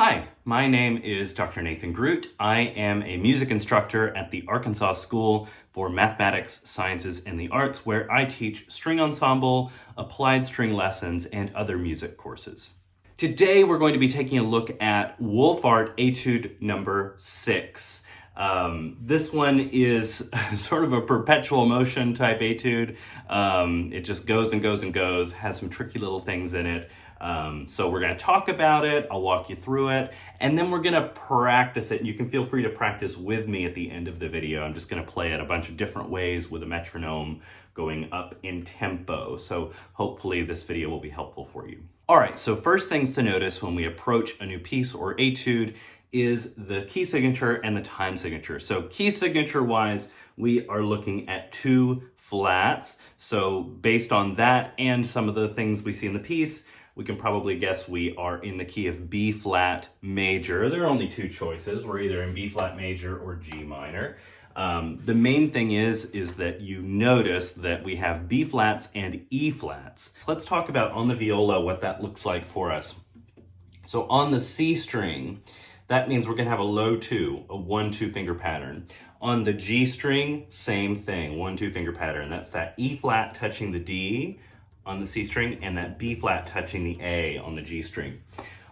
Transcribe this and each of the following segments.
Hi, my name is Dr. Nathan Groot. I am a music instructor at the Arkansas School for Mathematics, Sciences, and the Arts, where I teach string ensemble, applied string lessons, and other music courses. Today, we're going to be taking a look at Wohlfahrt Etude number 6. This one is sort of a perpetual motion type etude. It just goes and goes and goes, has some tricky little things in it. So we're going to talk about it, I'll walk you through it, and then we're going to practice it. And you can feel free to practice with me at the end of the video. I'm just going to play it a bunch of different ways with a metronome going up in tempo. So hopefully this video will be helpful for you. All right, so first things to notice when we approach a new piece or etude is the key signature and the time signature. So key signature wise, we are looking at 2 flats. So based on that and some of the things we see in the piece, we can probably guess we are in the key of B flat major. There are only 2 choices. We're either in B flat major or G minor. The main thing is that you notice that we have B flats and E flats. Let's talk about on the viola what that looks like for us. So on the C string, that means we're gonna have a low 2, a 1-2 finger pattern. On the G string, same thing, 1-2 finger pattern. That's that E flat touching the D on the C string and that B flat touching the A on the G string.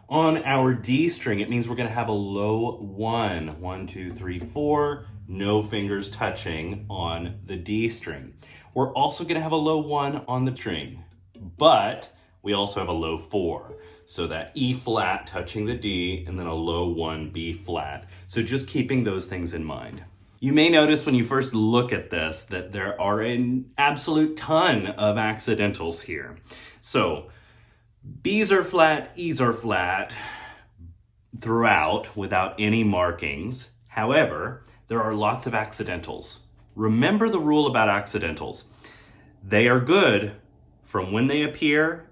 On our D string, it means we're gonna have a low 1, 1, 2, 3, 4, no fingers touching on the D string. We're also gonna have a low 1 on the string, but we also have a low 4. So that E flat touching the D and then a low 1 B flat. So just keeping those things in mind. You may notice when you first look at this that there are an absolute ton of accidentals here. So B's are flat, E's are flat throughout without any markings. However, there are lots of accidentals. Remember the rule about accidentals. They are good from when they appear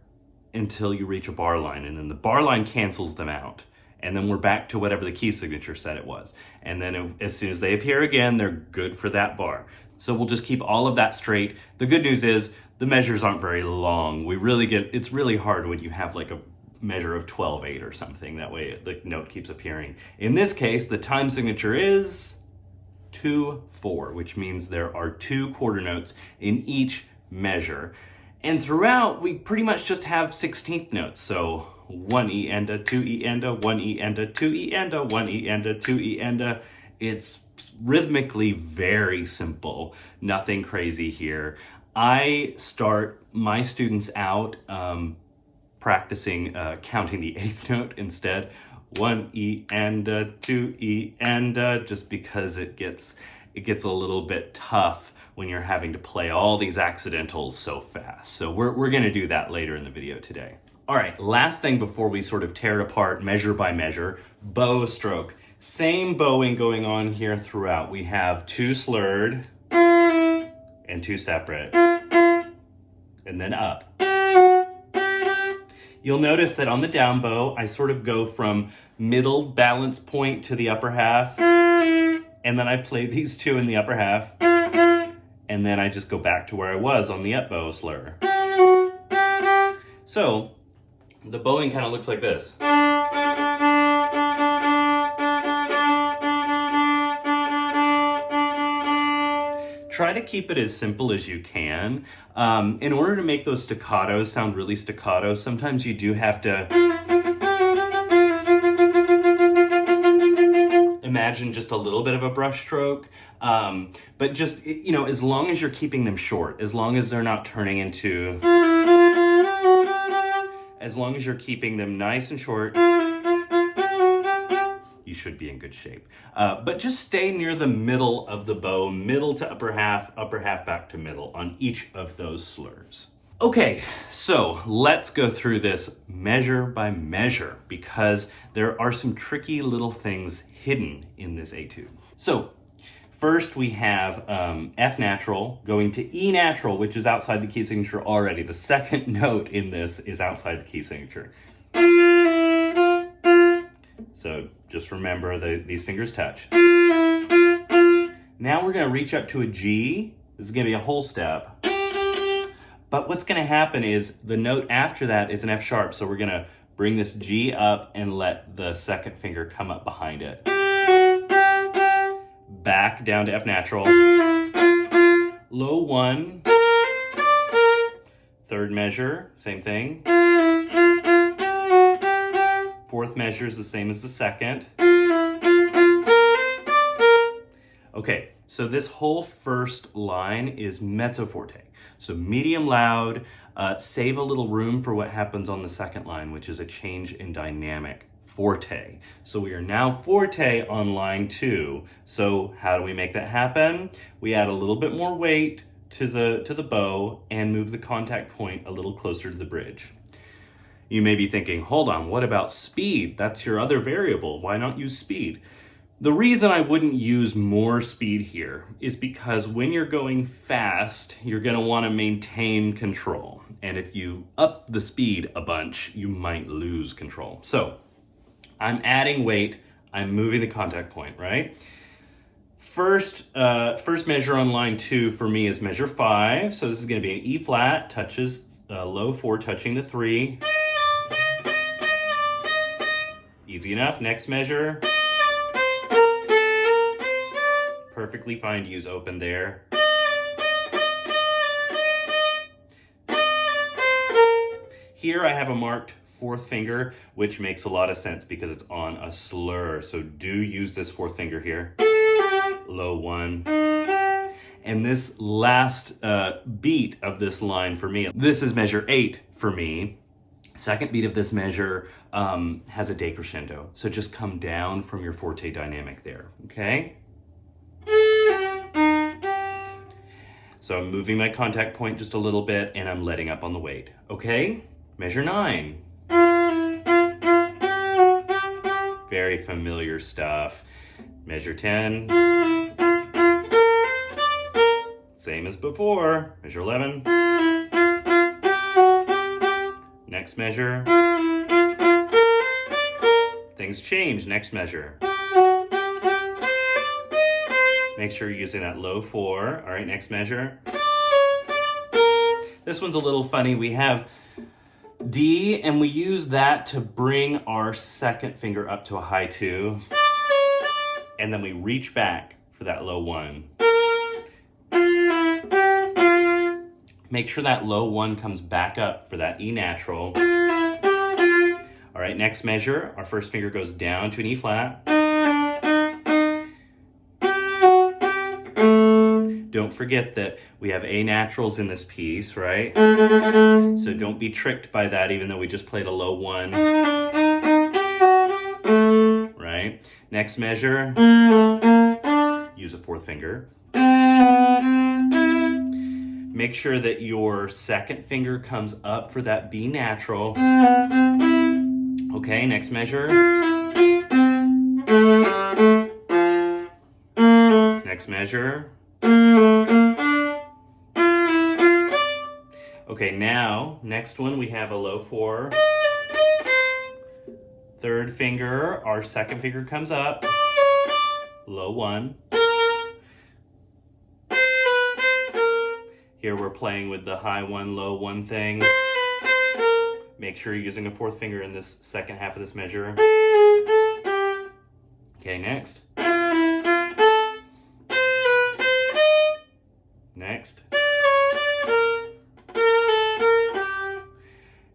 until you reach a bar line, and then the bar line cancels them out. And then we're back to whatever the key signature said it was. And then as soon as they appear again, they're good for that bar. So we'll just keep all of that straight. The good news is the measures aren't very long. It's really hard when you have like a measure of 12/8 or something. That way the note keeps appearing. In this case, the time signature is 2/4, which means there are 2 quarter notes in each measure. And throughout, we pretty much just have 16th notes. So 1 E and a, 2 E and a, 1 E and a, 2 E and a, 1 E and a, 2 E and a. It's rhythmically very simple, nothing crazy here. I start my students out practicing counting the 8th note instead. 1 E and a, 2 E and a, just because it gets a little bit tough when you're having to play all these accidentals so fast. So we're gonna do that later in the video today. All right, last thing before we sort of tear it apart measure by measure, bow stroke. Same bowing going on here throughout. We have 2 slurred and 2 separate, and then up. You'll notice that on the down bow, I sort of go from middle balance point to the upper half, and then I play these 2 in the upper half, and then I just go back to where I was on the up bow slur. So the bowing kind of looks like this. Try to keep it as simple as you can. In order to make those staccatos sound really staccato, sometimes you do have to imagine just a little bit of a brush stroke. But just, as long as you're keeping them short, as long as they're not turning into, as long as you're keeping them nice and short, you should be in good shape. But just stay near the middle of the bow, middle to upper half back to middle on each of those slurs. Okay, so let's go through this measure by measure because there are some tricky little things hidden in this etude. So first we have F natural going to E natural, which is outside the key signature already. The second note in this is outside the key signature. So just remember these fingers touch. Now we're gonna reach up to a G. This is gonna be a whole step. But what's gonna happen is the note after that is an F sharp, so we're gonna Bring this G up and let the second finger come up behind it. Back down to F natural. Low 1. Third measure, same thing. Fourth measure is the same as the second. Okay, so this whole first line is mezzo forte. So medium loud, save a little room for what happens on the second line, which is a change in dynamic. Forte. So we are now forte on line 2. So how do we make that happen? We add a little bit more weight to the bow and move the contact point a little closer to the bridge. You may be thinking, hold on, what about speed? That's your other variable. Why not use speed? The reason I wouldn't use more speed here is because when you're going fast, you're going to want to maintain control. And if you up the speed a bunch, you might lose control. So I'm adding weight, I'm moving the contact point, right? First measure on line 2 for me is measure 5. So this is going to be an E flat, touches low 4, touching the 3. Easy enough. Next measure. Perfectly fine to use open there. Here I have a marked 4th finger, which makes a lot of sense because it's on a slur. So do use this 4th finger here. Low 1. And this last beat of this line for me, this is measure 8 for me. Second beat of this measure has a decrescendo. So just come down from your forte dynamic there, okay? So I'm moving my contact point just a little bit and I'm letting up on the weight, okay? Measure 9. Very familiar stuff. Measure 10. Same as before. Measure 11. Next measure. Things change. Next measure. Make sure you're using that low 4. All right, next measure. This one's a little funny. We have D, and we use that to bring our second finger up to a high 2. And then we reach back for that low 1. Make sure that low 1 comes back up for that E natural. All right, next measure. Our first finger goes down to an E flat. Don't forget that we have A naturals in this piece, right? So don't be tricked by that, even though we just played a low 1. Right? Next measure, use a 4th finger. Make sure that your second finger comes up for that B natural. Okay, next measure. Next measure. Okay, now, next one, we have a low 4. Third finger, our second finger comes up. Low 1. Here we're playing with the high 1, low 1 thing. Make sure you're using a 4th finger in this second half of this measure. Okay, next. Next.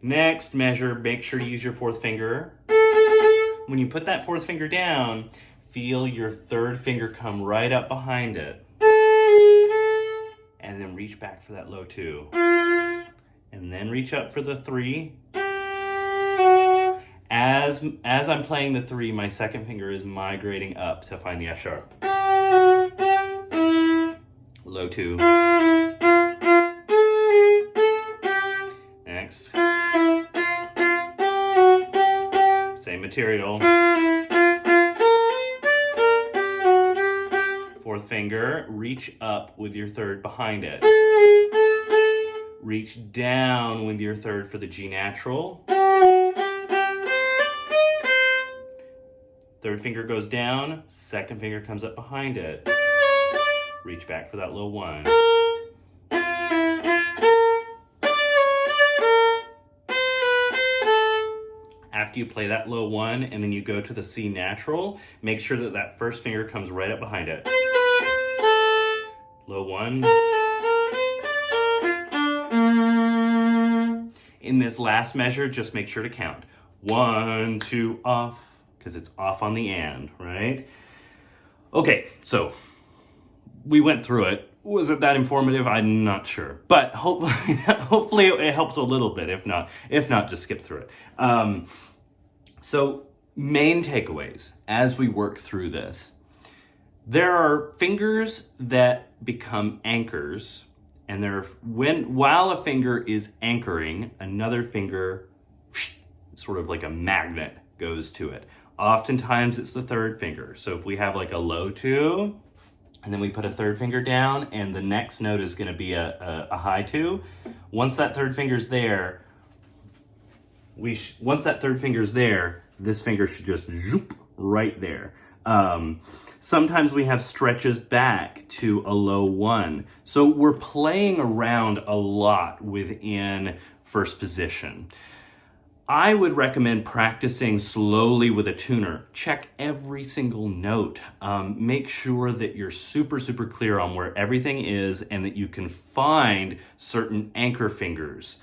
Next measure, make sure to use your 4th finger. When you put that 4th finger down, feel your 3rd finger come right up behind it. And then reach back for that low 2. And then reach up for the 3. As I'm playing the 3, my second finger is migrating up to find the F sharp. Low 2. Next. Same material. 4th finger, reach up with your 3rd behind it. Reach down with your 3rd for the G natural. 3rd finger goes down, 2nd finger comes up behind it. Reach back for that low 1. after you play that low one and then you go to the C natural, make sure that that first finger comes right up behind it. Low one. In this last measure, just make sure to count. 1, 2, off, because it's off on the and, right? Okay, so we went through it. Was it that informative? I'm not sure, but hopefully it helps a little bit. If not, just skip through it. So main takeaways as we work through this. There are fingers that become anchors, and while a finger is anchoring, another finger, sort of like a magnet, goes to it. Oftentimes it's the third finger. So if we have like a low 2, and then we put a third finger down, and the next note is going to be a high 2. Once that third finger's there, this finger should just zoop right there. Sometimes we have stretches back to a low 1. So we're playing around a lot within first position. I would recommend practicing slowly with a tuner. Check every single note. Make sure that you're super clear on where everything is and that you can find certain anchor fingers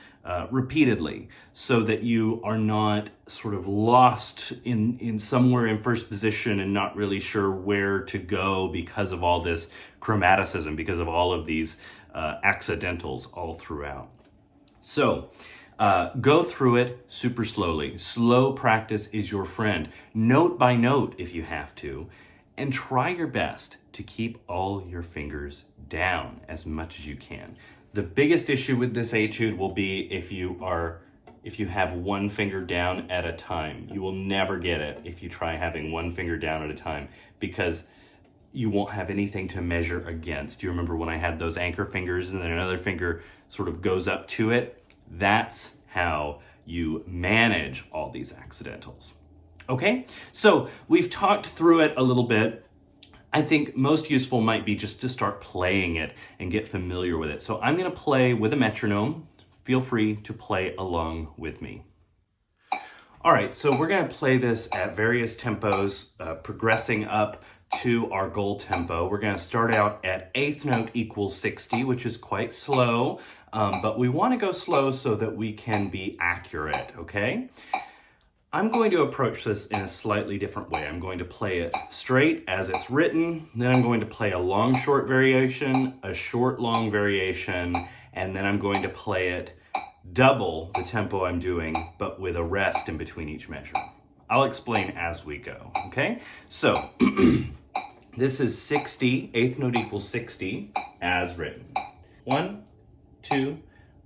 repeatedly so that you are not sort of lost in somewhere in first position and not really sure where to go because of all this chromaticism, because of all of these accidentals all throughout. So, go through it super slowly. Slow practice is your friend. Note by note if you have to, and try your best to keep all your fingers down as much as you can. The biggest issue with this etude will be if you have one finger down at a time. You will never get it if you try having one finger down at a time, because you won't have anything to measure against. Do you remember when I had those anchor fingers and then another finger sort of goes up to it? That's how you manage all these accidentals. Okay, so we've talked through it a little bit. I think most useful might be just to start playing it and get familiar with it. So I'm going to play with a metronome. Feel free to play along with me. All right, so we're going to play this at various tempos, progressing up to our goal tempo. We're going to start out at eighth note equals 60, which is quite slow, but we want to go slow so that we can be accurate, okay? I'm going to approach this in a slightly different way. I'm going to play it straight as it's written, then I'm going to play a long-short variation, a short-long variation, and then I'm going to play it double the tempo I'm doing, but with a rest in between each measure. I'll explain as we go, okay? So, this is 60, eighth note equals 60, as written. 1, 2,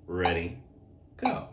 ready, go.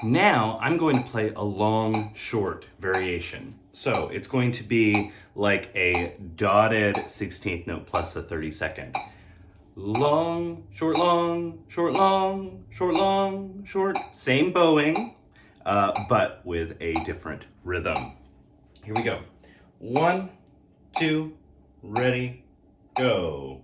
Now I'm going to play a long, short variation. So it's going to be like a dotted 16th note plus a 32nd. Long, short, long, short, long, short, long, short. Same bowing, but with a different rhythm. Here we go. 1, 2, ready, go.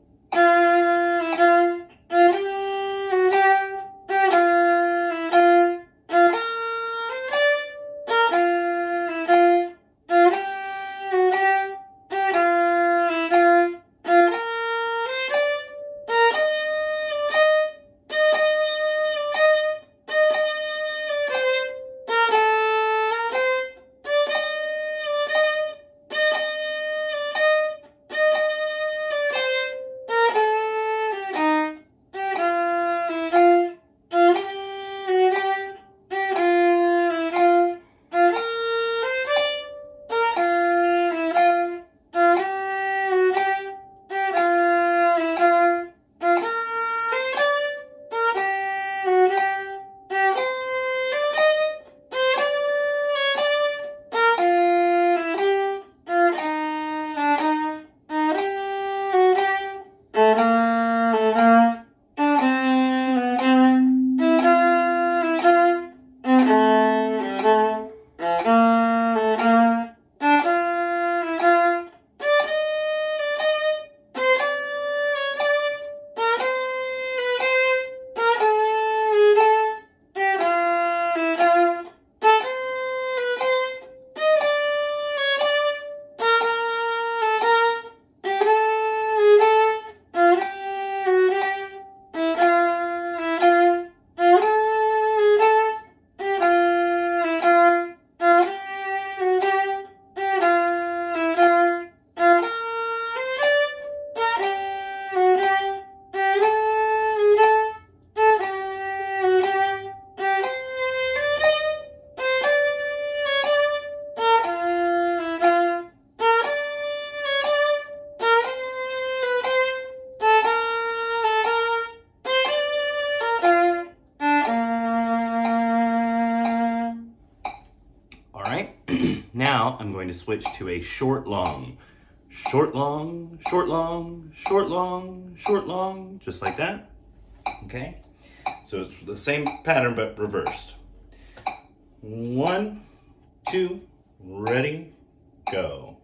All right, now I'm going to switch to a short, long. Short, long, short, long, short, long, short, long, just like that. Okay, so it's the same pattern but reversed. 1, 2, ready, go.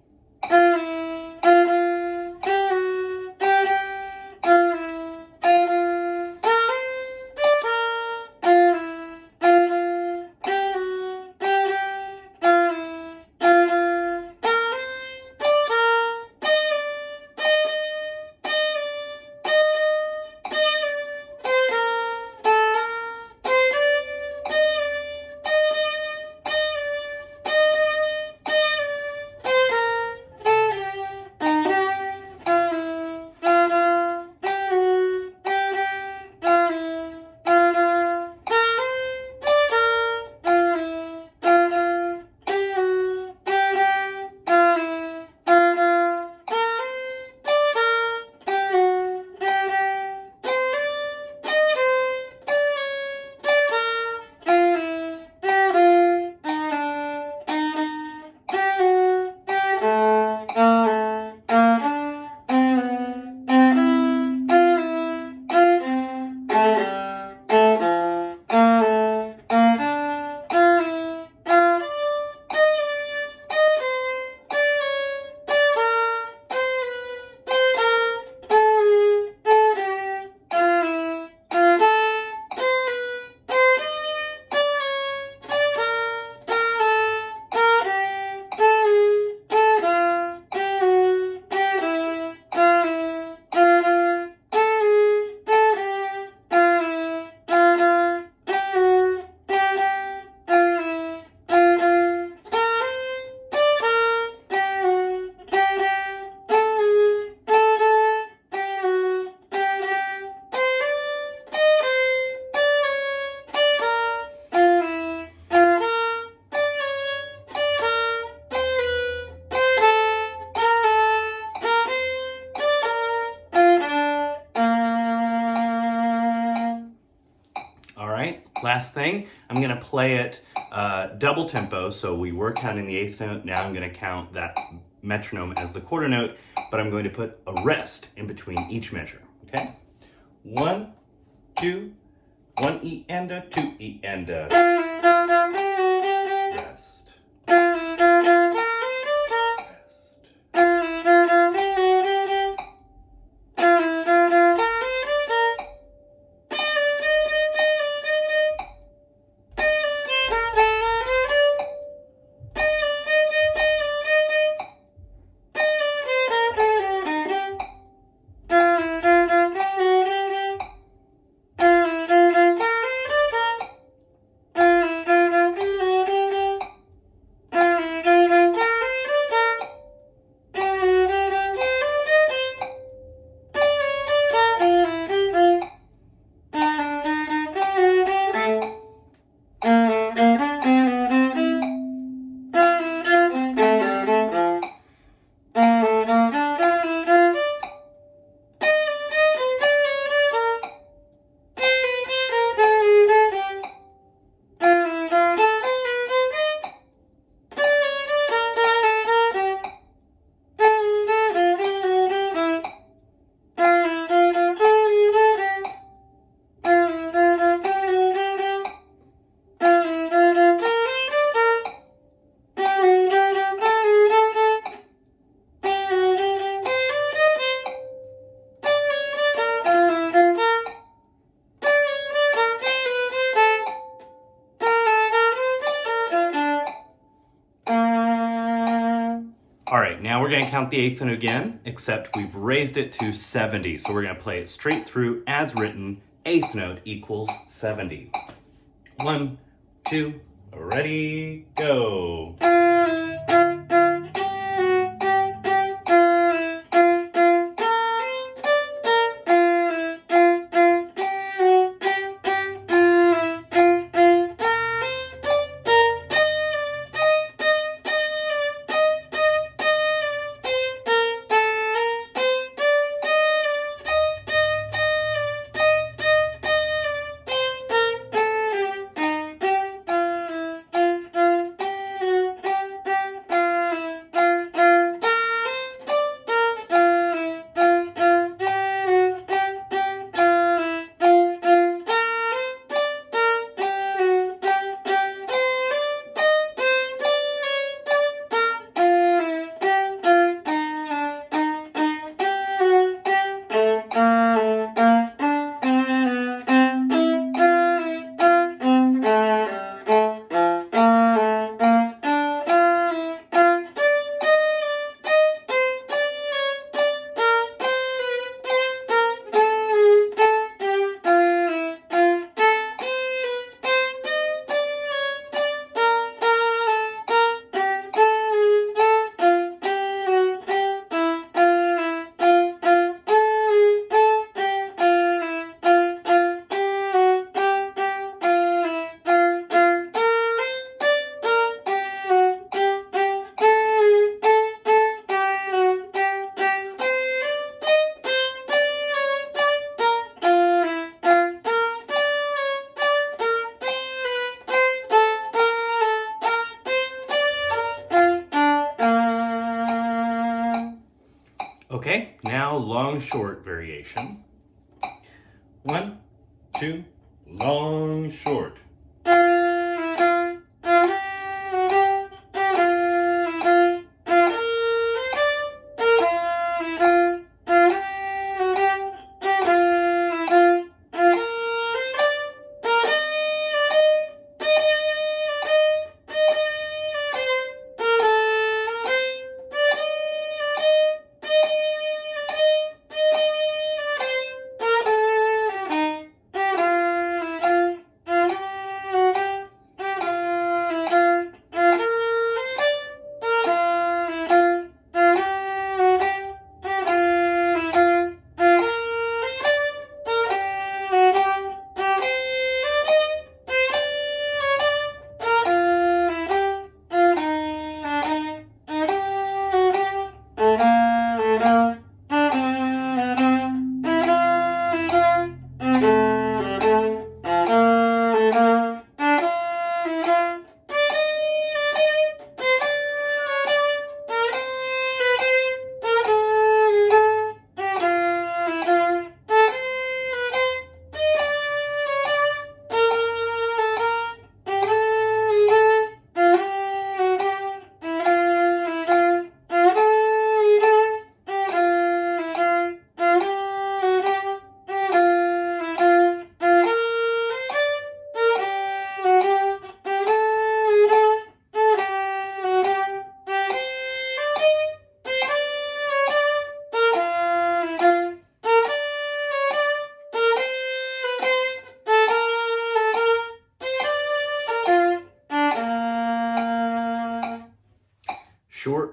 Last thing, I'm going to play it double tempo. So we were counting the eighth note. Now I'm going to count that metronome as the quarter note, but I'm going to put a rest in between each measure. Okay? 1, 2, 1 E and a 2 E and a rest. All right, now we're going to count the eighth note again, except we've raised it to 70. So we're going to play it straight through as written. Eighth note equals 70. 1, 2, ready, go. Okay, now long short variation. 1, 2, long short.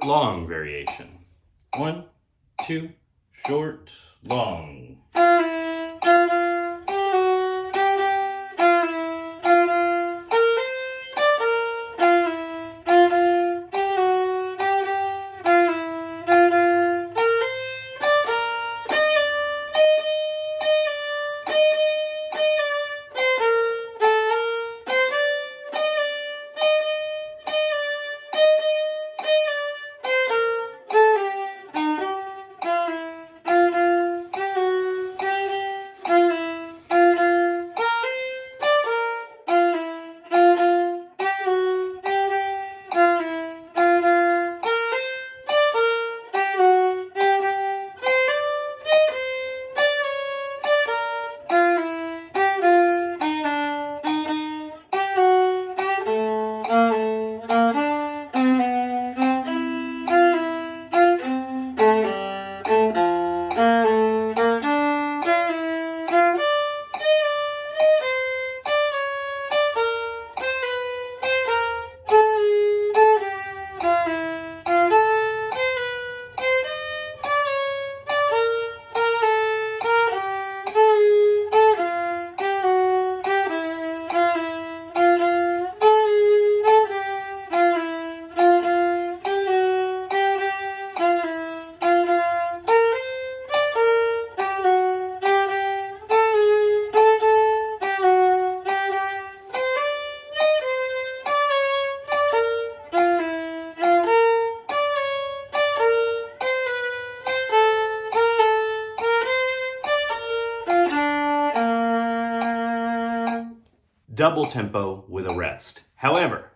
long variation. 1, 2, short, long. Double tempo with a rest. However,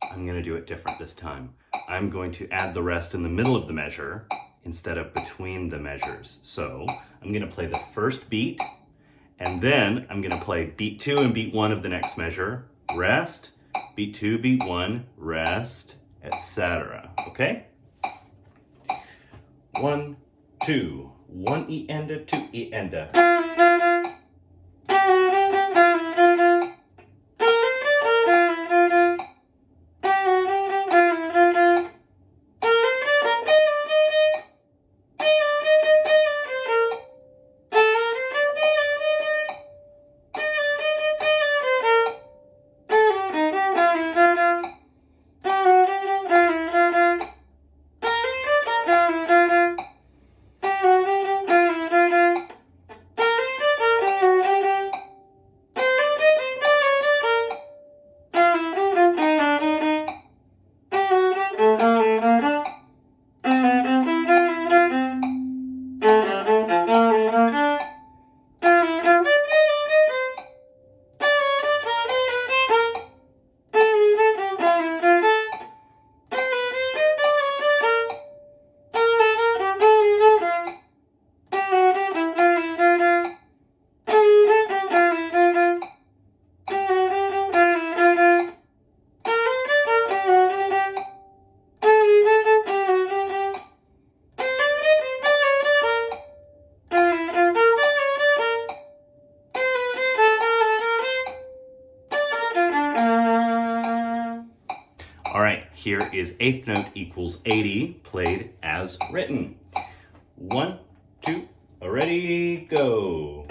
I'm going to do it different this time. I'm going to add the rest in the middle of the measure instead of between the measures. So I'm going to play the first beat, and then I'm going to play beat 2 and beat 1 of the next measure, rest, beat 2, beat 1, rest, etc. Okay? 1, 2, 1 E and a 2 E and a. All right, here is eighth note equals 80, played as written. 1, 2, ready, go.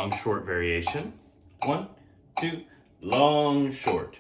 long, short variation. 1, 2, long, short.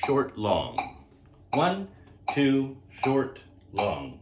Short, long. 1, 2, short, long.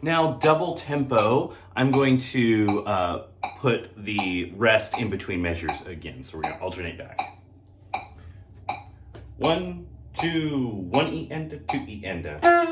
Now, double tempo, I'm going to put the rest in between measures again. So we're going to alternate back. 1, 2, 1 E and a 2 E and a.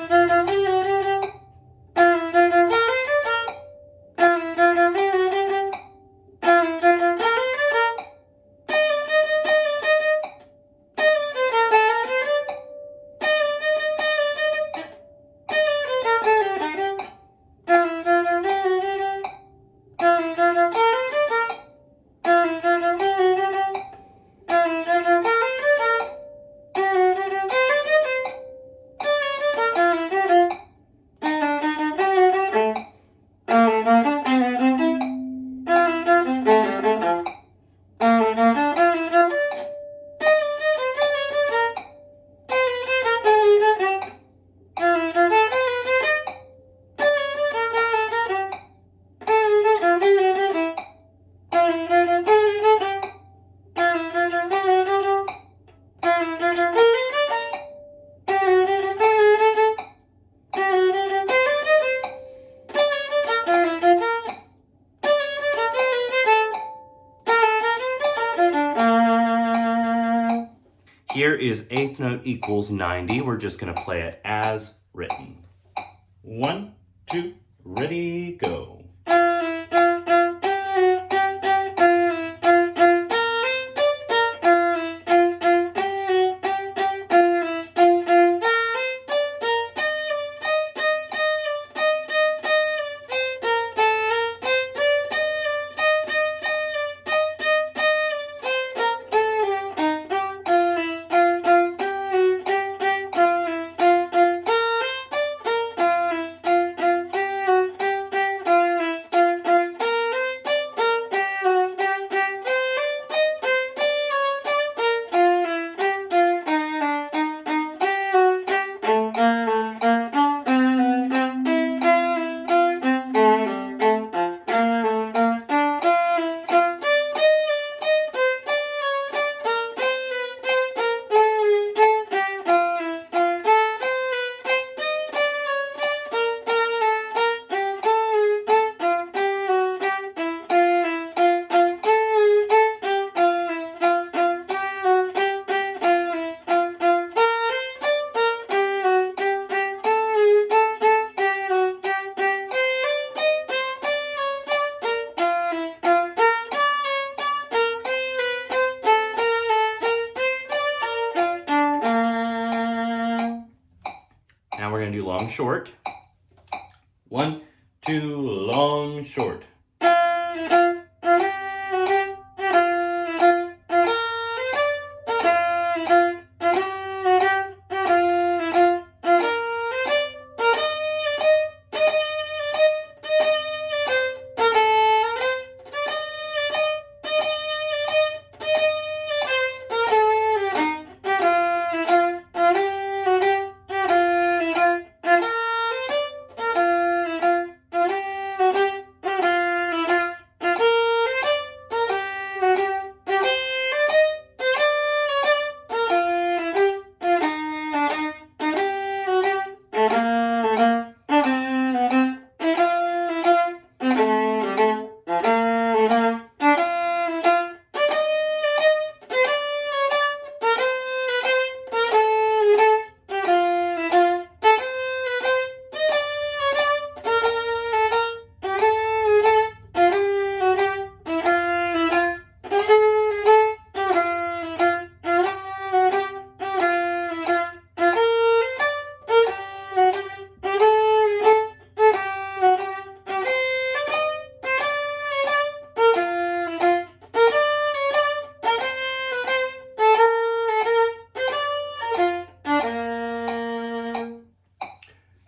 Here is eighth note equals 90. We're just going to play it as written. 1, 2, ready, go. long, short. 1, 2, long, short.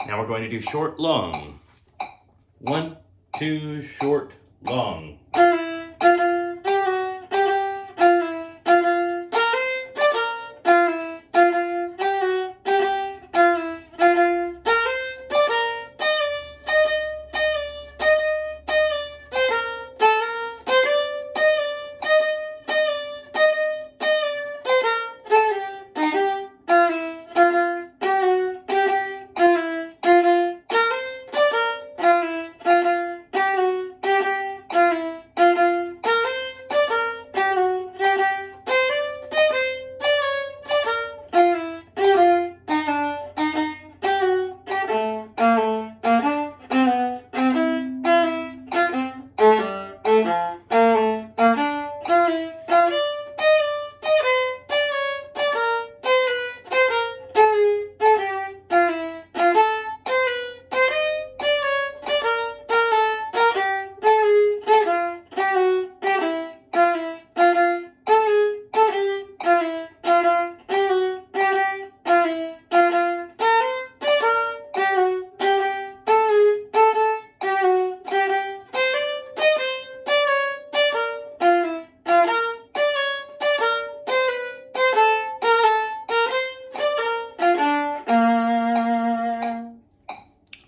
Now we're going to do short, long. 1, 2, short, long.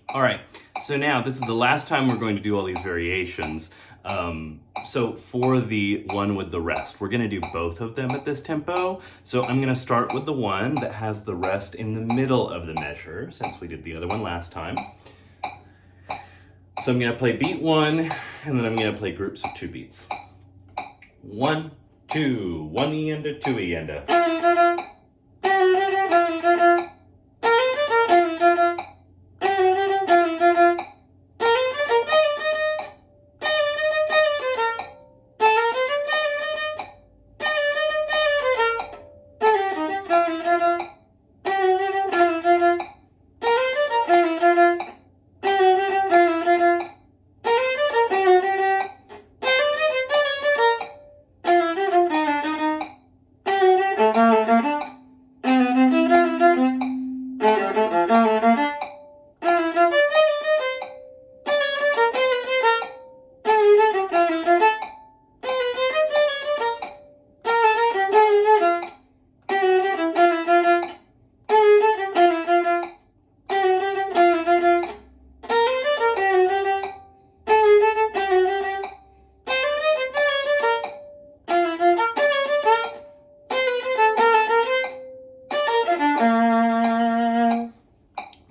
All right, so now this is the last time we're going to do all these variations. So for the one with the rest, we're gonna do both of them at this tempo. So I'm gonna start with the one that has the rest in the middle of the measure, since we did the other one last time. So I'm gonna play beat 1, and then I'm gonna play groups of 2 beats. 1, 2, 1 E and a 2 E and a.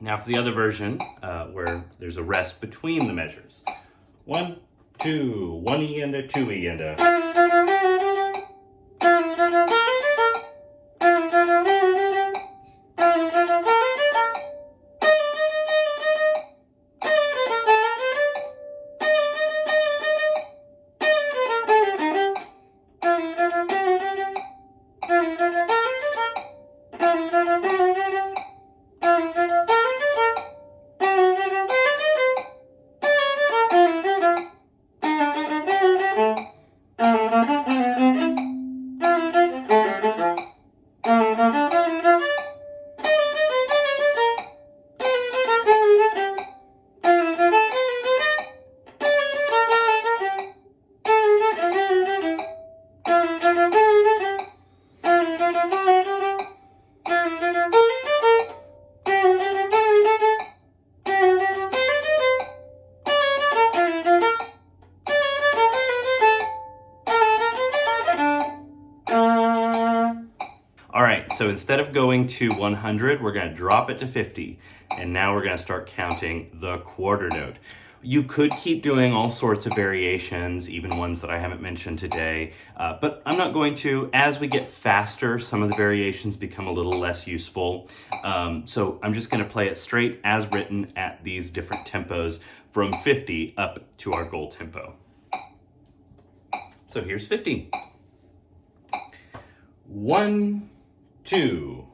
Now for the other version, where there's a rest between the measures. 1, 2, 1 E and a 2 E and a. So instead of going to 100, we're going to drop it to 50. And now we're going to start counting the quarter note. You could keep doing all sorts of variations, even ones that I haven't mentioned today, but I'm not going to. As we get faster, some of the variations become a little less useful. So I'm just going to play it straight as written at these different tempos from 50 up to our goal tempo. So here's 50. 1, 2.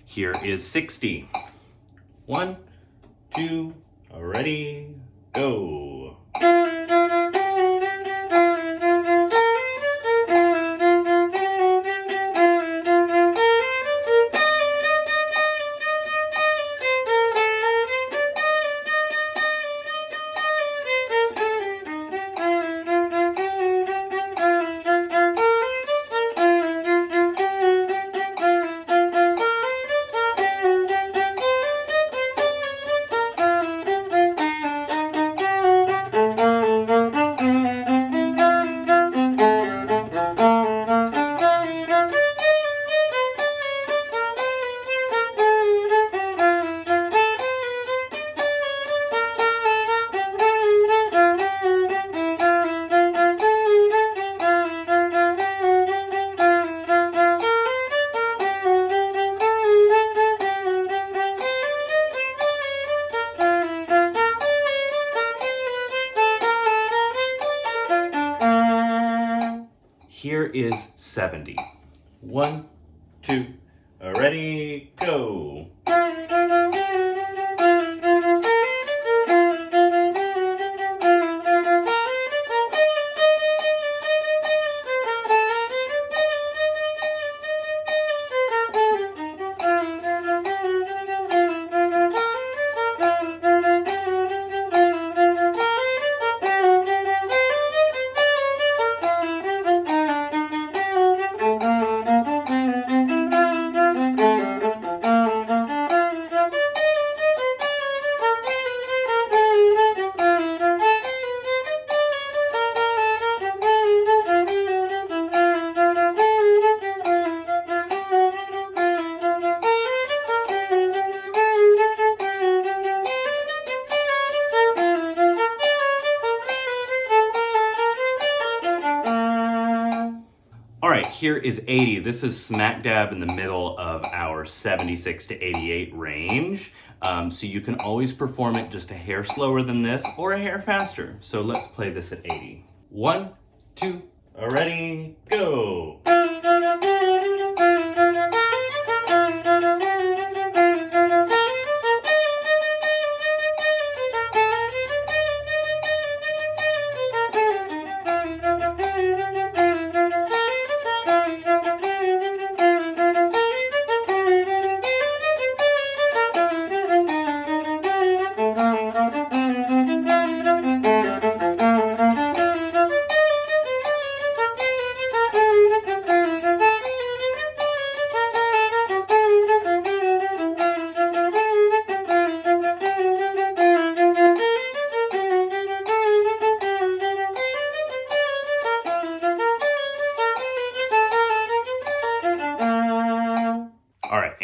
Here is 60. 1, 2, ready, go. Here is 70. 1, 2, ready, go. All right, here is 80. This is smack dab in the middle of our 76 to 88 range. So you can always perform it just a hair slower than this or a hair faster. So let's play this at 80. 1, 2, ready, go.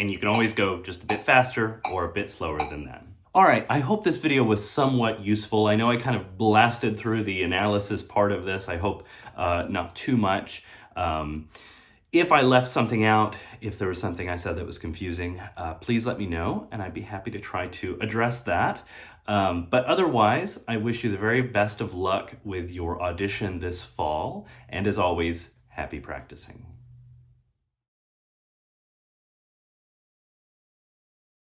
and you can always go just a bit faster or a bit slower than that. All right, I hope this video was somewhat useful. I know I kind of blasted through the analysis part of this. I hope not too much. If I left something out, if there was something I said that was confusing, please let me know, and I'd be happy to try to address that. But otherwise, I wish you the very best of luck with your audition this fall, and as always, happy practicing.